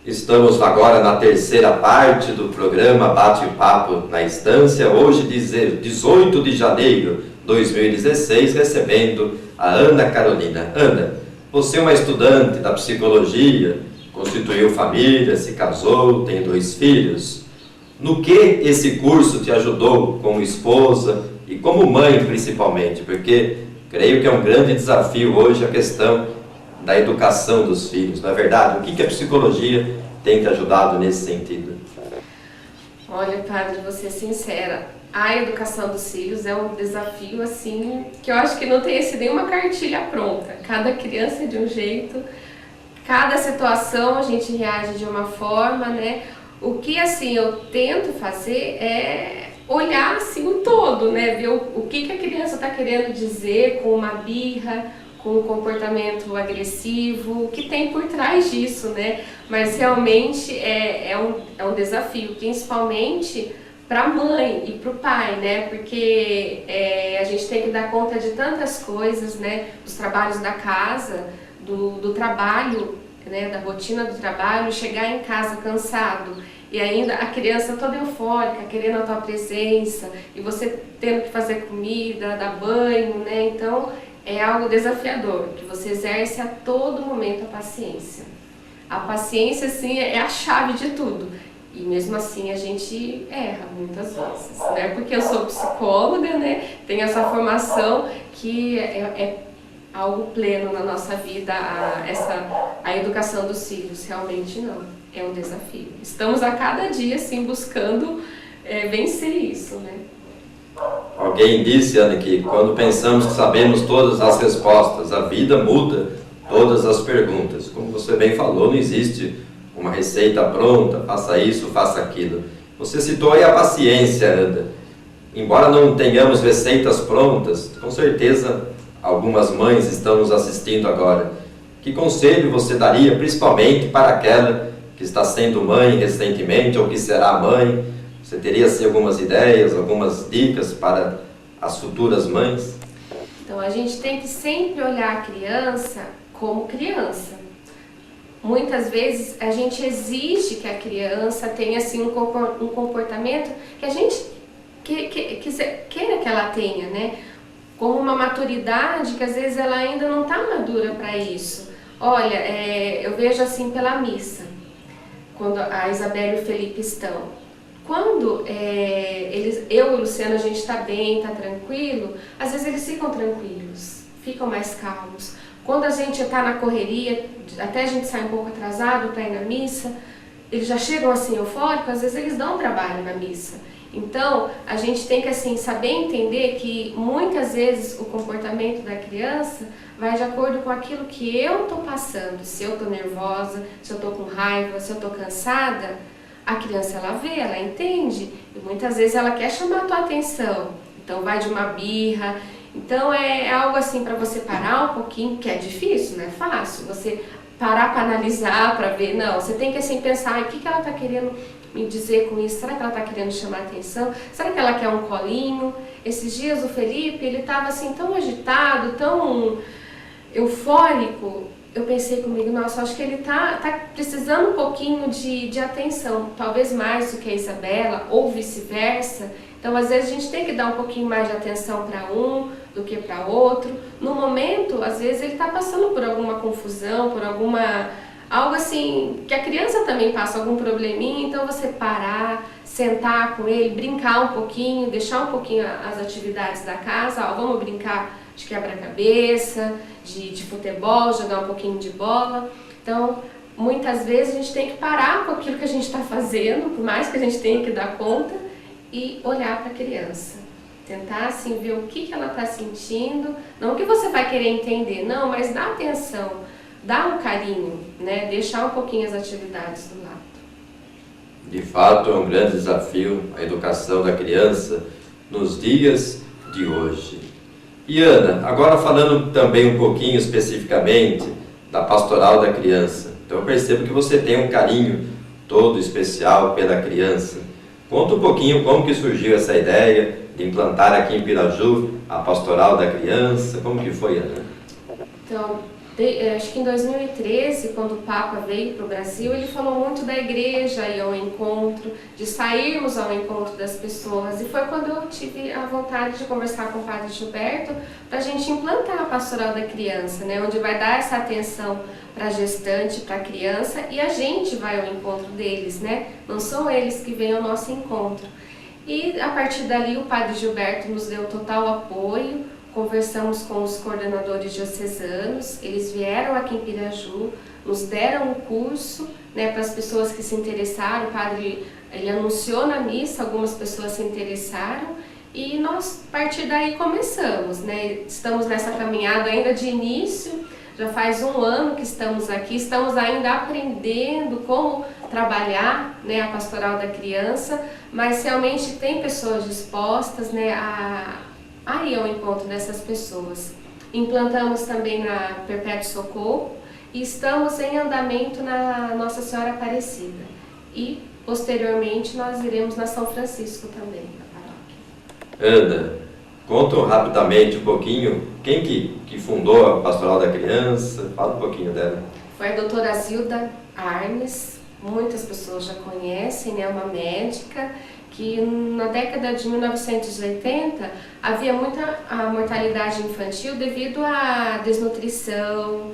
Estamos agora na terceira parte do programa Bate-Papo na Estância, hoje 18 de janeiro de 2016, recebendo a Ana Carolina. Ana, você é uma estudante da psicologia, constituiu família, se casou, tem 2 filhos. No que esse curso te ajudou como esposa e como mãe principalmente? Porque creio que é um grande desafio hoje a questão da educação dos filhos, não é verdade? O que a psicologia tem te ajudado nesse sentido? Olha, padre, vou ser sincera, a educação dos filhos é um desafio assim, que eu acho que não tem nenhuma cartilha pronta. Cada criança é de um jeito, cada situação a gente reage de uma forma, né? O que assim eu tento fazer é olhar assim o todo, né? Ver o que a criança está querendo dizer com uma birra, com um comportamento agressivo, o que tem por trás disso, né? Mas realmente é um desafio, principalmente para a mãe e para o pai, né? Porque a gente tem que dar conta de tantas coisas, né? Dos trabalhos da casa, do trabalho, né? Da rotina do trabalho, chegar em casa cansado e ainda a criança toda eufórica, querendo a tua presença, e você tendo que fazer comida, dar banho, né? Então é algo desafiador, que você exerce a todo momento a paciência. A paciência, sim, é a chave de tudo. E mesmo assim a gente erra muitas vezes, né? Porque eu sou psicóloga, né? Tenho essa formação que é algo pleno na nossa vida, a educação dos filhos. Realmente não, é um desafio. Estamos a cada dia, assim, buscando vencer isso, né? Alguém disse, Ana, que quando pensamos que sabemos todas as respostas, a vida muda todas as perguntas. Como você bem falou, não existe uma receita pronta, faça isso, faça aquilo. Você citou aí a paciência, Ana. Embora não tenhamos receitas prontas, com certeza algumas mães estão nos assistindo agora. Que conselho você daria, principalmente para aquela que está sendo mãe recentemente ou que será mãe? Você teria assim, algumas ideias, algumas dicas para as futuras mães? Então a gente tem que sempre olhar a criança como criança. Muitas vezes a gente exige que a criança tenha assim, um comportamento que a gente queira que ela tenha, né? Como uma maturidade que às vezes ela ainda não está madura para isso. Olha, eu vejo assim pela missa, quando a Isabela e o Felipe estão. Quando eu e o Luciano, a gente está bem, está tranquilo, às vezes eles ficam tranquilos, ficam mais calmos. Quando a gente está na correria, até a gente sai um pouco atrasado para ir na missa, eles já chegam assim eufóricos, às vezes eles dão trabalho na missa. Então, a gente tem que assim, saber entender que muitas vezes o comportamento da criança vai de acordo com aquilo que eu estou passando. Se eu estou nervosa, se eu estou com raiva, se eu estou cansada, a criança ela vê, ela entende, e muitas vezes ela quer chamar a tua atenção, então vai de uma birra. Então é algo assim para você parar um pouquinho, que é difícil, não é fácil, você parar para analisar, para ver, não, você tem que assim pensar, o que ela está querendo me dizer com isso? Será que ela está querendo chamar a atenção? Será que ela quer um colinho? Esses dias o Felipe, ele estava assim tão agitado, tão eufórico. Eu pensei comigo, nossa, acho que ele tá precisando um pouquinho de atenção, talvez mais do que a Isabela, ou vice-versa. Então, às vezes, a gente tem que dar um pouquinho mais de atenção para um do que para outro. No momento, às vezes, ele está passando por alguma confusão, por algo assim, que a criança também passa algum probleminha, então você parar, sentar com ele, brincar um pouquinho, deixar um pouquinho as atividades da casa, vamos brincar de quebra-cabeça, de futebol, jogar um pouquinho de bola. Então, muitas vezes a gente tem que parar com aquilo que a gente está fazendo, por mais que a gente tenha que dar conta, e olhar para a criança. Tentar assim, ver o que ela está sentindo, não o que você vai querer entender, não, mas dá atenção, dá um carinho, né? Deixar um pouquinho as atividades do lado. De fato, é um grande desafio a educação da criança nos dias de hoje. E Ana, agora falando também um pouquinho especificamente da pastoral da criança. Então eu percebo que você tem um carinho todo especial pela criança. Conta um pouquinho como que surgiu essa ideia de implantar aqui em Piraju a pastoral da criança. Como que foi, Ana? Então, Acho que em 2013, quando o Papa veio para o Brasil, ele falou muito da igreja ir ao encontro, de sairmos ao encontro das pessoas. E foi quando eu tive a vontade de conversar com o Padre Gilberto para a gente implantar a Pastoral da Criança, né? Onde vai dar essa atenção para a gestante, para a criança, e a gente vai ao encontro deles, né? Não são eles que vêm ao nosso encontro. E a partir dali o Padre Gilberto nos deu total apoio. Conversamos com os coordenadores diocesanos, eles vieram aqui em Piraju, nos deram um curso, né, para as pessoas que se interessaram. O padre ele anunciou na missa, algumas pessoas se interessaram e nós, a partir daí, começamos. Né? Estamos nessa caminhada ainda de início, já faz 1 ano que estamos aqui, estamos ainda aprendendo como trabalhar, né, a Pastoral da Criança, mas realmente tem pessoas dispostas, né, a ir ao encontro dessas pessoas. Implantamos também na Perpétuo Socorro e estamos em andamento na Nossa Senhora Aparecida. E, posteriormente, nós iremos na São Francisco também, na paróquia. Ana, conta rapidamente um pouquinho quem que fundou a Pastoral da Criança, fala um pouquinho dela. Foi a doutora Zilda Arnes, muitas pessoas já conhecem, né, uma médica, que na década de 1980 havia muita mortalidade infantil devido à desnutrição,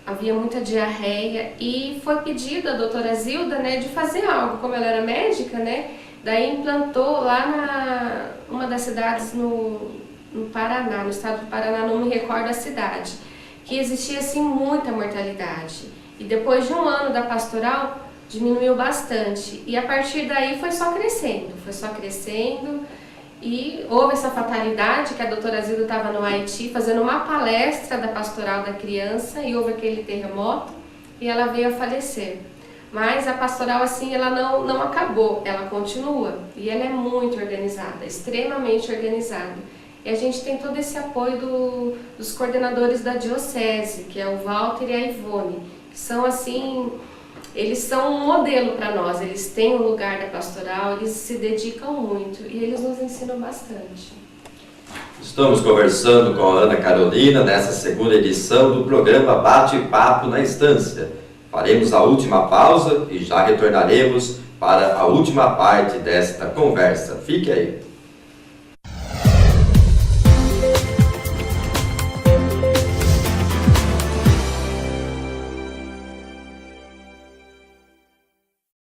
havia muita diarreia e foi pedido à doutora Zilda, né, de fazer algo. Como ela era médica, né, daí implantou lá uma das cidades no Paraná, no estado do Paraná, não me recordo a cidade, que existia assim muita mortalidade. E depois de 1 ano da pastoral, diminuiu bastante e a partir daí foi só crescendo e houve essa fatalidade que a doutora Zilda estava no Haiti fazendo uma palestra da Pastoral da Criança e houve aquele terremoto e ela veio a falecer. Mas a pastoral assim, ela não acabou, ela continua e ela é muito organizada, extremamente organizada. E a gente tem todo esse apoio dos coordenadores da diocese, que é o Walter e a Ivone, que são assim... Eles são um modelo para nós, eles têm um lugar da pastoral, eles se dedicam muito e eles nos ensinam bastante. Estamos conversando com a Ana Carolina nessa 2ª edição do programa Bate-Papo na Estância. Faremos a última pausa e já retornaremos para a última parte desta conversa. Fique aí.